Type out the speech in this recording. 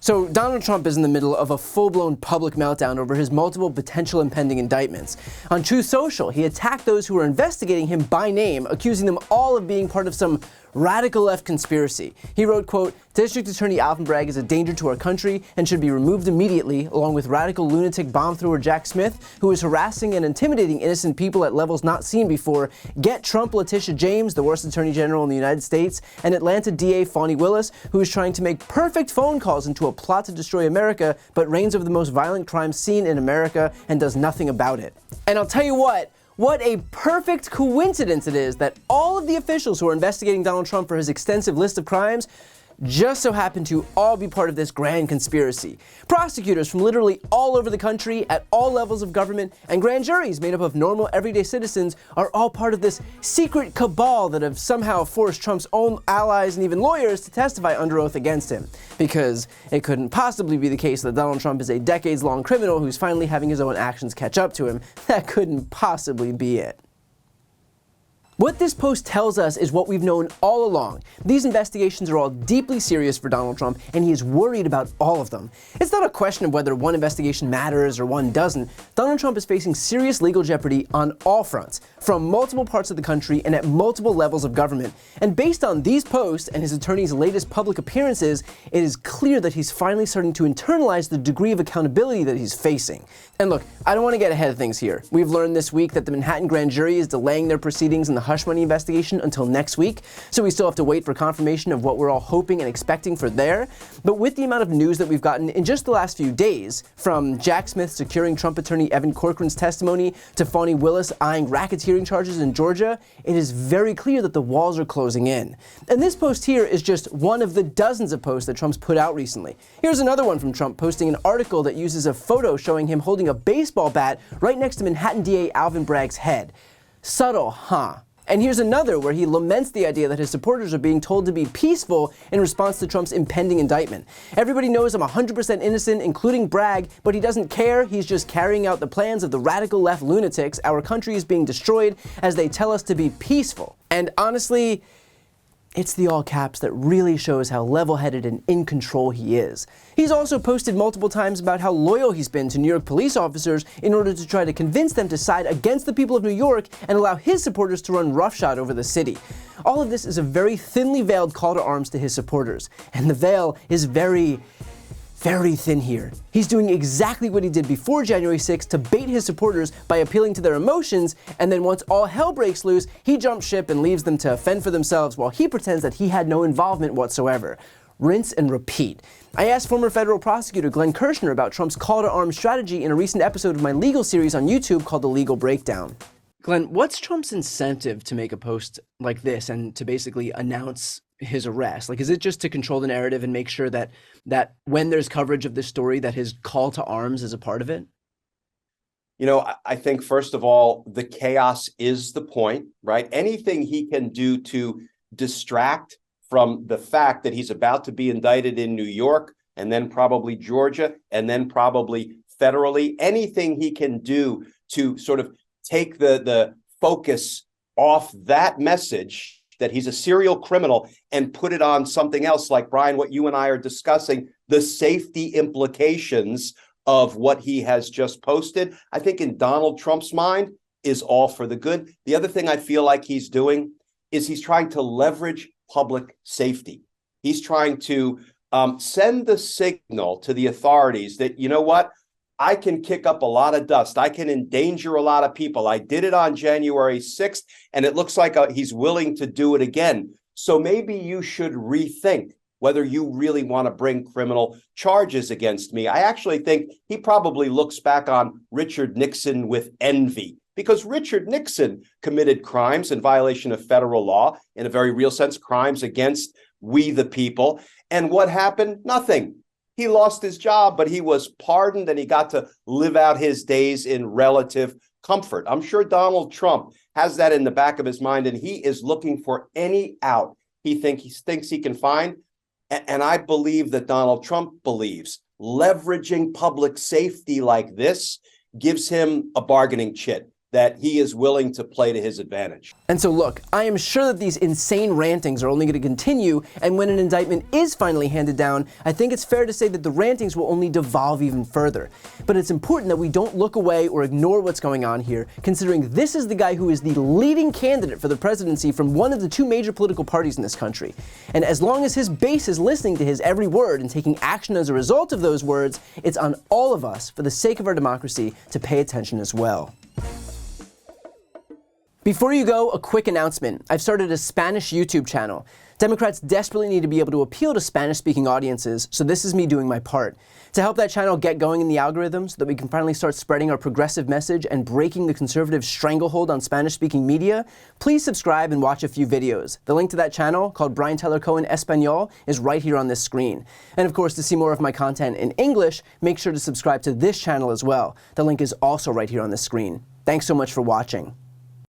So Donald Trump is in the middle of a full-blown public meltdown over his multiple potential impending indictments. On Truth Social, he attacked those who were investigating him by name, accusing them all of being part of some radical left conspiracy. He wrote, quote, "District Attorney Alvin Bragg is a danger to our country and should be removed immediately, along with radical lunatic bomb thrower Jack Smith, who is harassing and intimidating innocent people at levels not seen before. Get Trump Letitia James, the worst attorney general in the United States, and Atlanta DA Fani Willis, who is trying to make perfect phone calls into a plot to destroy America, but reigns over the most violent crime scene in America and does nothing about it." And I'll tell you what a perfect coincidence it is that all of the officials who are investigating Donald Trump for his extensive list of crimes just so happen to all be part of this grand conspiracy. Prosecutors from literally all over the country at all levels of government and grand juries made up of normal everyday citizens are all part of this secret cabal that have somehow forced Trump's own allies and even lawyers to testify under oath against him. Because it couldn't possibly be the case that Donald Trump is a decades-long criminal who's finally having his own actions catch up to him. That couldn't possibly be it. What this post tells us is what we've known all along. These investigations are all deeply serious for Donald Trump, and he is worried about all of them. It's not a question of whether one investigation matters or one doesn't. Donald Trump is facing serious legal jeopardy on all fronts, from multiple parts of the country and at multiple levels of government. And based on these posts and his attorney's latest public appearances, it is clear that he's finally starting to internalize the degree of accountability that he's facing. And look, I don't want to get ahead of things here. We've learned this week that the Manhattan grand jury is delaying their proceedings in the hush money investigation until next week, so we still have to wait for confirmation of what we're all hoping and expecting for there. But with the amount of news that we've gotten in just the last few days, from Jack Smith securing Trump attorney Evan Corcoran's testimony to Fani Willis eyeing racketeering charges in Georgia, it is very clear that the walls are closing in. And this post here is just one of the dozens of posts that Trump's put out recently. Here's another one from Trump posting an article that uses a photo showing him holding a baseball bat right next to Manhattan DA Alvin Bragg's head. Subtle, huh? And here's another where he laments the idea that his supporters are being told to be peaceful in response to Trump's impending indictment. "Everybody knows I'm 100% innocent, including Bragg, but he doesn't care. He's just carrying out the plans of the radical left lunatics. Our country is being destroyed as they tell us to be peaceful." And honestly, it's the all caps that really shows how level-headed and in control he is. He's also posted multiple times about how loyal he's been to New York police officers in order to try to convince them to side against the people of New York and allow his supporters to run roughshod over the city. All of this is a very thinly veiled call to arms to his supporters, and the veil is very thin here. He's doing exactly what he did before January 6th to bait his supporters by appealing to their emotions, and then once all hell breaks loose, he jumps ship and leaves them to fend for themselves while he pretends that he had no involvement whatsoever. Rinse and repeat. I asked former federal prosecutor Glenn Kirshner about Trump's call to arms strategy in a recent episode of my legal series on YouTube called The Legal Breakdown. Glenn, what's Trump's incentive to make a post like this and to basically announce his arrest? Like, is it just to control the narrative and make sure that when there's coverage of this story, that his call to arms is a part of it? You know, I think, first of all, the chaos is the point, right? Anything he can do to distract from the fact that he's about to be indicted in New York and then probably Georgia and then probably federally, anything he can do to sort of take the focus off that message that he's a serial criminal and put it on something else, like, Brian, what you and I are discussing, the safety implications of what he has just posted, I think in Donald Trump's mind is all for the good. The other thing I feel like he's doing is he's trying to leverage public safety. He's trying to send the signal to the authorities that, you know what, I can kick up a lot of dust. I can endanger a lot of people. I did it on January 6th, and it looks like he's willing to do it again. So maybe you should rethink whether you really want to bring criminal charges against me. I actually think he probably looks back on Richard Nixon with envy, because Richard Nixon committed crimes in violation of federal law, in a very real sense, crimes against we the people. And what happened? Nothing. He lost his job, but he was pardoned and he got to live out his days in relative comfort. I'm sure Donald Trump has that in the back of his mind, and he is looking for any out he thinks he can find. And I believe that Donald Trump believes leveraging public safety like this gives him a bargaining chip. that he is willing to play to his advantage. And so look, I am sure that these insane rantings are only going to continue, and when an indictment is finally handed down, I think it's fair to say that the rantings will only devolve even further. But it's important that we don't look away or ignore what's going on here, considering this is the guy who is the leading candidate for the presidency from one of the two major political parties in this country. And as long as his base is listening to his every word and taking action as a result of those words, it's on all of us, for the sake of our democracy, to pay attention as well. Before you go, a quick announcement. I've started a Spanish YouTube channel. Democrats desperately need to be able to appeal to Spanish-speaking audiences, so this is me doing my part. To help that channel get going in the algorithm so that we can finally start spreading our progressive message and breaking the conservative stranglehold on Spanish-speaking media, please subscribe and watch a few videos. The link to that channel, called Brian Tyler Cohen Espanol, is right here on this screen. And of course, to see more of my content in English, make sure to subscribe to this channel as well. The link is also right here on this screen. Thanks so much for watching.